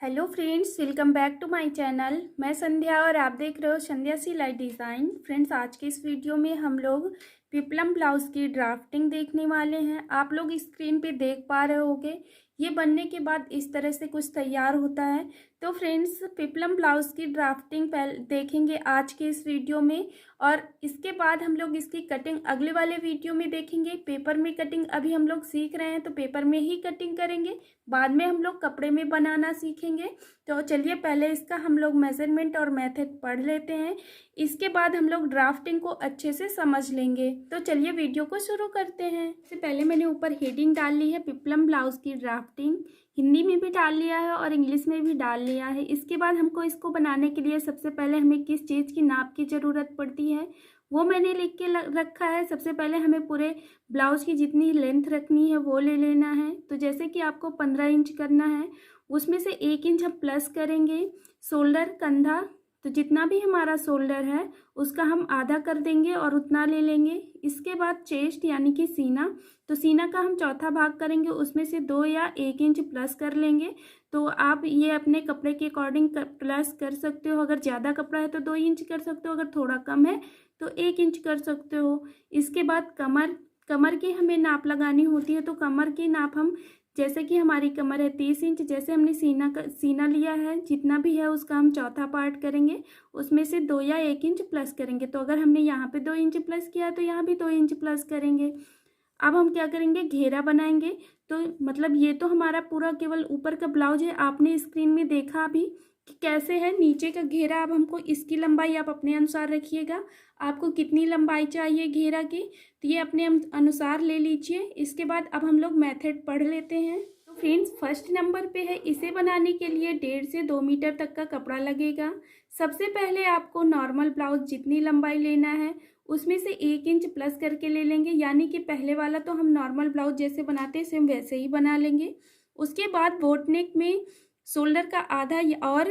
Hello friends, welcome back to my channel. मैं संध्या और आप देख रहे हो संध्या सिलाई डिज़ाइन। फ्रेंड्स, आज के इस वीडियो में हम लोग पिपलम ब्लाउज़ की ड्राफ्टिंग देखने वाले हैं। आप लोग स्क्रीन पे देख पा रहे होंगे, ये बनने के बाद इस तरह से कुछ तैयार होता है। तो फ्रेंड्स, पिपलम ब्लाउज़ की ड्राफ्टिंग पहले देखेंगे आज के इस वीडियो में, और इसके बाद हम लोग इसकी कटिंग अगले वाले वीडियो में देखेंगे। पेपर में कटिंग अभी हम लोग सीख रहे हैं तो पेपर में ही कटिंग करेंगे, बाद में हम लोग कपड़े में बनाना सीखेंगे। तो चलिए पहले इसका हम लोग मेजरमेंट और मेथड पढ़ लेते हैं, इसके बाद हम लोग ड्राफ्टिंग को अच्छे से समझ लेंगे। तो चलिए वीडियो को शुरू करते हैं। इससे पहले मैंने ऊपर हेडिंग डाल ली है पिपलम ब्लाउज़ की ड्राफ्टिंग, हिंदी में भी डाल लिया है और इंग्लिश में भी डाल लिया है। इसके बाद हमको इसको बनाने के लिए सबसे पहले हमें किस चीज़ की नाप की ज़रूरत पड़ती है वो मैंने लिख के रखा है। सबसे पहले हमें पूरे ब्लाउज़ की जितनी लेंथ रखनी है वो ले लेना है। तो जैसे कि आपको 15 इंच करना है, उसमें से 1 इंच हम प्लस करेंगे। शोल्डर, कंधा, तो जितना भी हमारा शोल्डर है उसका हम आधा कर देंगे और उतना ले लेंगे। इसके बाद चेस्ट यानी कि सीना, तो सीना का हम चौथा भाग करेंगे, उसमें से 2 या 1 इंच प्लस कर लेंगे। तो आप ये अपने कपड़े के अकॉर्डिंग प्लस कर सकते हो। अगर ज़्यादा कपड़ा है तो 2 इंच कर सकते हो, अगर थोड़ा कम है तो 1 इंच कर सकते हो। इसके बाद कमर की हमें नाप लगानी होती है। तो कमर की नाप हम, जैसे कि हमारी कमर है 30 इंच, जैसे हमने सीना लिया है जितना भी है उसका हम चौथा पार्ट करेंगे, उसमें से 2 या 1 इंच प्लस करेंगे। तो अगर हमने यहाँ पे 2 इंच प्लस किया तो यहाँ भी 2 इंच प्लस करेंगे। अब हम क्या करेंगे, घेरा बनाएंगे। तो मतलब ये तो हमारा पूरा केवल ऊपर का ब्लाउज है, आपने स्क्रीन में देखा अभी कि कैसे है नीचे का घेरा। अब हमको इसकी लंबाई आप अपने अनुसार रखिएगा, आपको कितनी लंबाई चाहिए घेरा की तो ये अपने अनुसार ले लीजिए। इसके बाद अब हम लोग मेथड पढ़ लेते हैं। तो फ्रेंड्स, फर्स्ट नंबर पे है, इसे बनाने के लिए 1.5 से 2 मीटर तक का कपड़ा लगेगा। सबसे पहले आपको नॉर्मल ब्लाउज जितनी लंबाई लेना है उसमें से 1 इंच प्लस करके ले लेंगे, यानी कि पहले वाला तो हम नॉर्मल ब्लाउज जैसे बनाते हैं सेम वैसे ही बना लेंगे। उसके बाद बोट नेक में शोल्डर का आधा और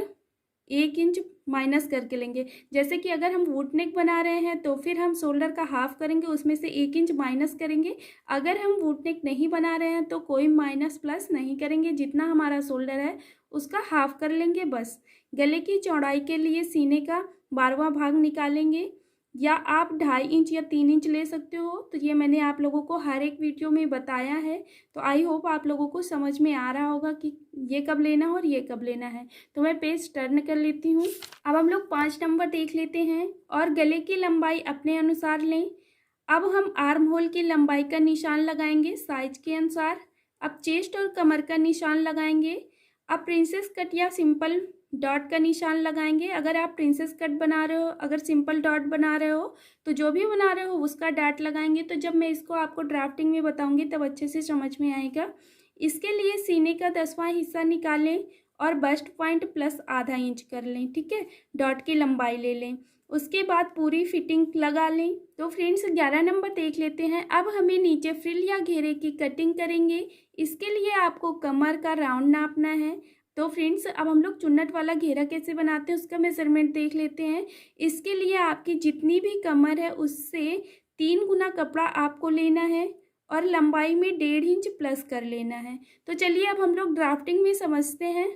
1 इंच माइनस करके लेंगे। जैसे कि अगर हम वुड नेक बना रहे हैं तो फिर हम शोल्डर का हाफ करेंगे, उसमें से 1 इंच माइनस करेंगे। अगर हम वुड नेक नहीं बना रहे हैं तो कोई माइनस प्लस नहीं करेंगे, जितना हमारा शोल्डर है उसका हाफ कर लेंगे बस। गले की चौड़ाई के लिए सीने का 12वां भाग निकालेंगे, या आप 2.5 इंच या 3 इंच ले सकते हो। तो ये मैंने आप लोगों को हर एक वीडियो में बताया है, तो आई होप आप लोगों को समझ में आ रहा होगा कि ये कब लेना है और ये कब लेना है। तो मैं पेज टर्न कर लेती हूँ। अब हम लोग 5 नंबर देख लेते हैं, और गले की लंबाई अपने अनुसार लें। अब हम आर्म होल की लंबाई का निशान लगाएंगे साइज के अनुसार। अब चेस्ट और कमर का निशान लगाएंगे। अब प्रिंसेस कट या सिंपल डॉट का निशान लगाएंगे। अगर आप प्रिंसेस कट बना रहे हो, अगर सिंपल डॉट बना रहे हो, तो जो भी बना रहे हो उसका डॉट लगाएंगे। तो जब मैं इसको आपको ड्राफ्टिंग में बताऊंगी तब अच्छे से समझ में आएगा। इसके लिए सीने का 10वां हिस्सा निकालें और बस्ट पॉइंट प्लस आधा इंच कर लें, ठीक है। डॉट की लंबाई ले लें, उसके बाद पूरी फिटिंग लगा लें। तो फ्रेंड्स, 11 नंबर देख लेते हैं। अब हमें नीचे फ्रिल या घेरे की कटिंग करेंगे। इसके लिए आपको कमर का राउंड नापना है। तो फ्रेंड्स, अब हम लोग चुन्नट वाला घेरा कैसे बनाते हैं उसका मेजरमेंट देख लेते हैं। इसके लिए आपकी जितनी भी कमर है उससे 3 गुना कपड़ा आपको लेना है और लंबाई में 1.5 इंच प्लस कर लेना है। तो चलिए अब हम लोग ड्राफ्टिंग में समझते हैं।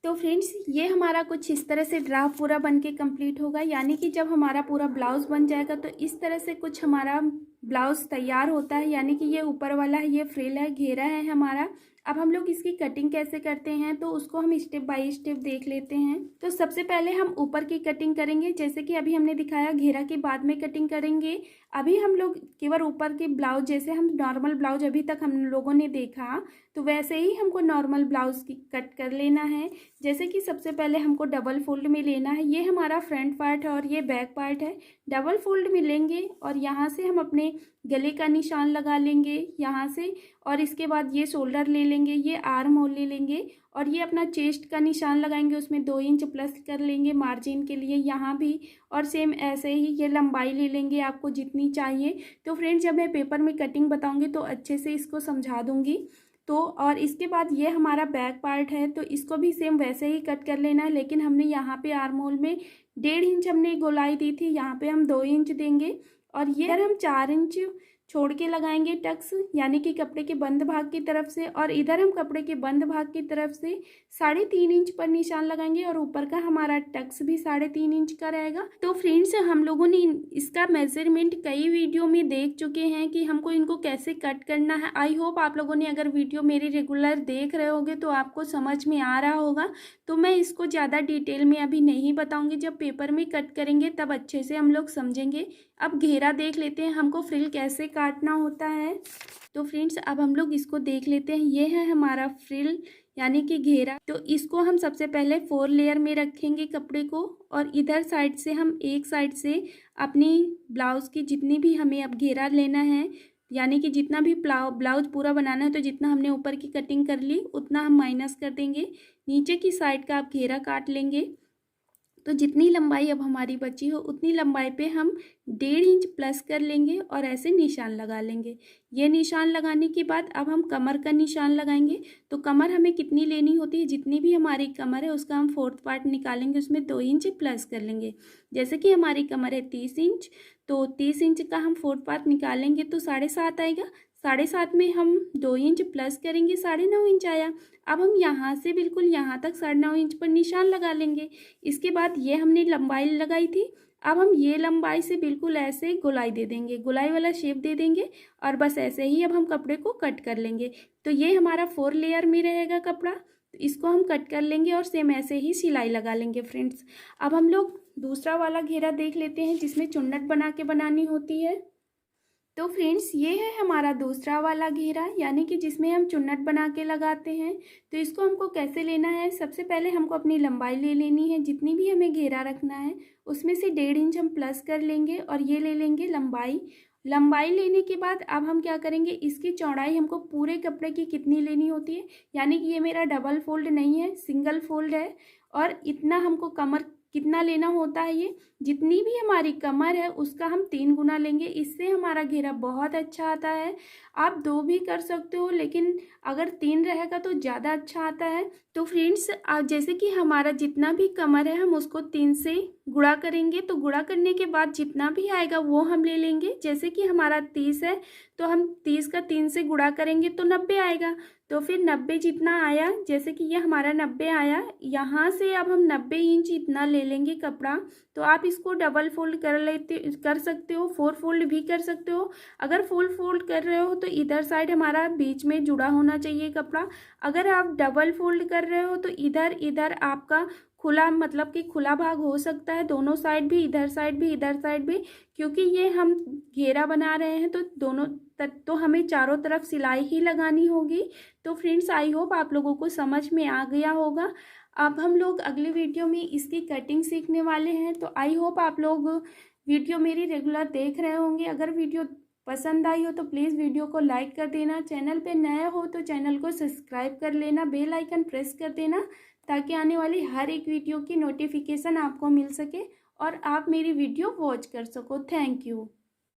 तो फ्रेंड्स, ये हमारा कुछ इस तरह से ड्राफ्ट पूरा बन के कंप्लीट होगा, यानी कि जब हमारा पूरा ब्लाउज बन जाएगा तो इस तरह से कुछ हमारा ब्लाउज तैयार होता है। यानी कि ये ऊपर वाला है, ये फ्रिल है, घेरा है हमारा। अब हम लोग इसकी कटिंग कैसे करते हैं तो उसको हम स्टेप बाय स्टेप देख लेते हैं। तो सबसे पहले हम ऊपर की कटिंग करेंगे, जैसे कि अभी हमने दिखाया घेरा के बाद में कटिंग करेंगे। अभी हम लोग केवल ऊपर के ब्लाउज, जैसे हम नॉर्मल ब्लाउज अभी तक हम लोगों ने देखा तो वैसे ही हमको नॉर्मल ब्लाउज की कट कर लेना है। जैसे कि सबसे पहले हमको डबल फोल्ड में लेना है। ये हमारा फ्रंट पार्ट है और ये बैक पार्ट है। डबल फोल्ड में लेंगे और यहाँ से हम अपने गले का निशान लगा लेंगे यहाँ से, और इसके बाद ये शोल्डर ले लेंगे, ये आर्म होल ले लेंगे और ये अपना चेस्ट का निशान लगाएंगे, उसमें 2 इंच प्लस कर लेंगे मार्जिन के लिए यहाँ भी। और सेम ऐसे ही ये लंबाई ले लेंगे आपको जितनी चाहिए। तो फ्रेंड्स, जब मैं पेपर में कटिंग बताऊँगी तो अच्छे से इसको समझा दूँगी। तो और इसके बाद ये हमारा बैक पार्ट है, तो इसको भी सेम वैसे ही कट कर लेना है, लेकिन हमने यहाँ पे आर्म होल में 1.5 इंच हमने गोलाई दी थी, यहाँ पे हम 2 इंच देंगे। और ये अगर हम 4 इंच छोड़ के लगाएंगे टक्स, यानी कि कपड़े के बंद भाग की तरफ से, और इधर हम कपड़े के बंद भाग की तरफ से 3.5 इंच पर निशान लगाएंगे और ऊपर का हमारा टक्स भी 3.5 इंच का रहेगा। तो फ्रेंड्स हम लोगों ने इसका मेजरमेंट कई वीडियो में देख चुके हैं कि हमको इनको कैसे कट करना है। आई होप आप लोगों ने अगर वीडियो मेरी रेगुलर देख रहे होगे तो आपको समझ में आ रहा होगा। तो मैं इसको ज़्यादा डिटेल में अभी नहीं बताऊंगी, जब पेपर में कट करेंगे तब अच्छे से हम लोग समझेंगे। अब घेरा देख लेते हैं हमको फ्रिल कैसे काटना होता है। तो फ्रेंड्स अब हम लोग इसको देख लेते हैं। ये है हमारा फ्रिल यानी कि घेरा। तो इसको हम सबसे पहले 4 लेयर में रखेंगे कपड़े को, और इधर साइड से हम एक साइड से अपनी ब्लाउज़ की जितनी भी हमें अब घेरा लेना है, यानी कि जितना भी ब्लाउज पूरा बनाना है, तो जितना हमने ऊपर की कटिंग कर ली उतना हम माइनस कर देंगे। नीचे की साइड का आप घेरा काट लेंगे। तो जितनी लंबाई अब हमारी बची हो उतनी लंबाई पे हम 1.5 इंच प्लस कर लेंगे और ऐसे निशान लगा लेंगे। ये निशान लगाने के बाद अब हम कमर का निशान लगाएंगे। तो कमर हमें कितनी लेनी होती है, जितनी भी हमारी कमर है उसका हम 4th पार्ट निकालेंगे, उसमें 2 इंच प्लस कर लेंगे। जैसे कि हमारी कमर है 30 इंच, तो 30 इंच का हम 4th पार्ट निकालेंगे तो 7.5 आएगा। 7.5 में हम 2 इंच प्लस करेंगे, 9.5 इंच आया। अब हम यहाँ से बिल्कुल यहाँ तक 9.5 इंच पर निशान लगा लेंगे। इसके बाद ये हमने लंबाई लगाई थी, अब हम ये लंबाई से बिल्कुल ऐसे गोलाई दे देंगे, गोलाई वाला शेप दे देंगे, और बस ऐसे ही अब हम कपड़े को कट कर लेंगे। तो ये हमारा 4 लेयर में रहेगा कपड़ा, तो इसको हम कट कर लेंगे और सेम ऐसे ही सिलाई लगा लेंगे। फ्रेंड्स अब हम लोग दूसरा वाला घेरा देख लेते हैं जिसमें चुन्नट बना के बनानी होती है। तो फ्रेंड्स ये है हमारा दूसरा वाला घेरा, यानी कि जिसमें हम चुन्नट बना के लगाते हैं। तो इसको हमको कैसे लेना है, सबसे पहले हमको अपनी लंबाई ले लेनी है, जितनी भी हमें घेरा रखना है उसमें से 1.5 इंच हम प्लस कर लेंगे, और ये ले लेंगे लंबाई लेने के बाद अब हम क्या करेंगे, इसकी चौड़ाई हमको पूरे कपड़े की कितनी लेनी होती है, यानी कि ये मेरा डबल फोल्ड नहीं है, सिंगल फोल्ड है, और इतना हमको कमर कितना लेना होता है, ये जितनी भी हमारी कमर है उसका हम 3 गुना लेंगे। इससे हमारा घेरा बहुत अच्छा आता है। आप 2 भी कर सकते हो, लेकिन अगर 3 रहेगा तो ज़्यादा अच्छा आता है। तो फ्रेंड्स जैसे कि हमारा जितना भी कमर है हम उसको 3 से गुणा करेंगे, तो गुणा करने के बाद जितना भी आएगा वो हम ले लेंगे। जैसे कि हमारा 30 है तो हम 30 का 3 से गुणा करेंगे तो 90 आएगा। तो फिर 90 जितना आया, जैसे कि ये हमारा 90 आया, यहाँ से अब हम 90 इंच इतना ले लेंगे कपड़ा। तो आप इसको डबल फोल्ड कर सकते हो, 4 फोल्ड भी कर सकते हो। अगर फुल फोल्ड कर रहे हो तो इधर साइड हमारा बीच में जुड़ा होना चाहिए कपड़ा। अगर आप डबल फोल्ड कर रहे हो तो इधर आपका खुला, मतलब कि खुला भाग हो सकता है, दोनों साइड भी, इधर साइड भी इधर साइड भी, क्योंकि ये हम घेरा बना रहे हैं तो दोनों तो हमें चारों तरफ सिलाई ही लगानी होगी। तो फ्रेंड्स आई होप आप लोगों को समझ में आ गया होगा। अब हम लोग अगले वीडियो में इसकी कटिंग सीखने वाले हैं। तो आई होप आप लोग वीडियो मेरी रेगुलर देख रहे होंगे। अगर वीडियो पसंद आई हो तो प्लीज़ वीडियो को लाइक कर देना, चैनल पे नया हो तो चैनल को सब्सक्राइब कर लेना, बेल आइकन प्रेस कर देना, ताकि आने वाली हर एक वीडियो की नोटिफिकेशन आपको मिल सके और आप मेरी वीडियो वॉच कर सको। Thank you.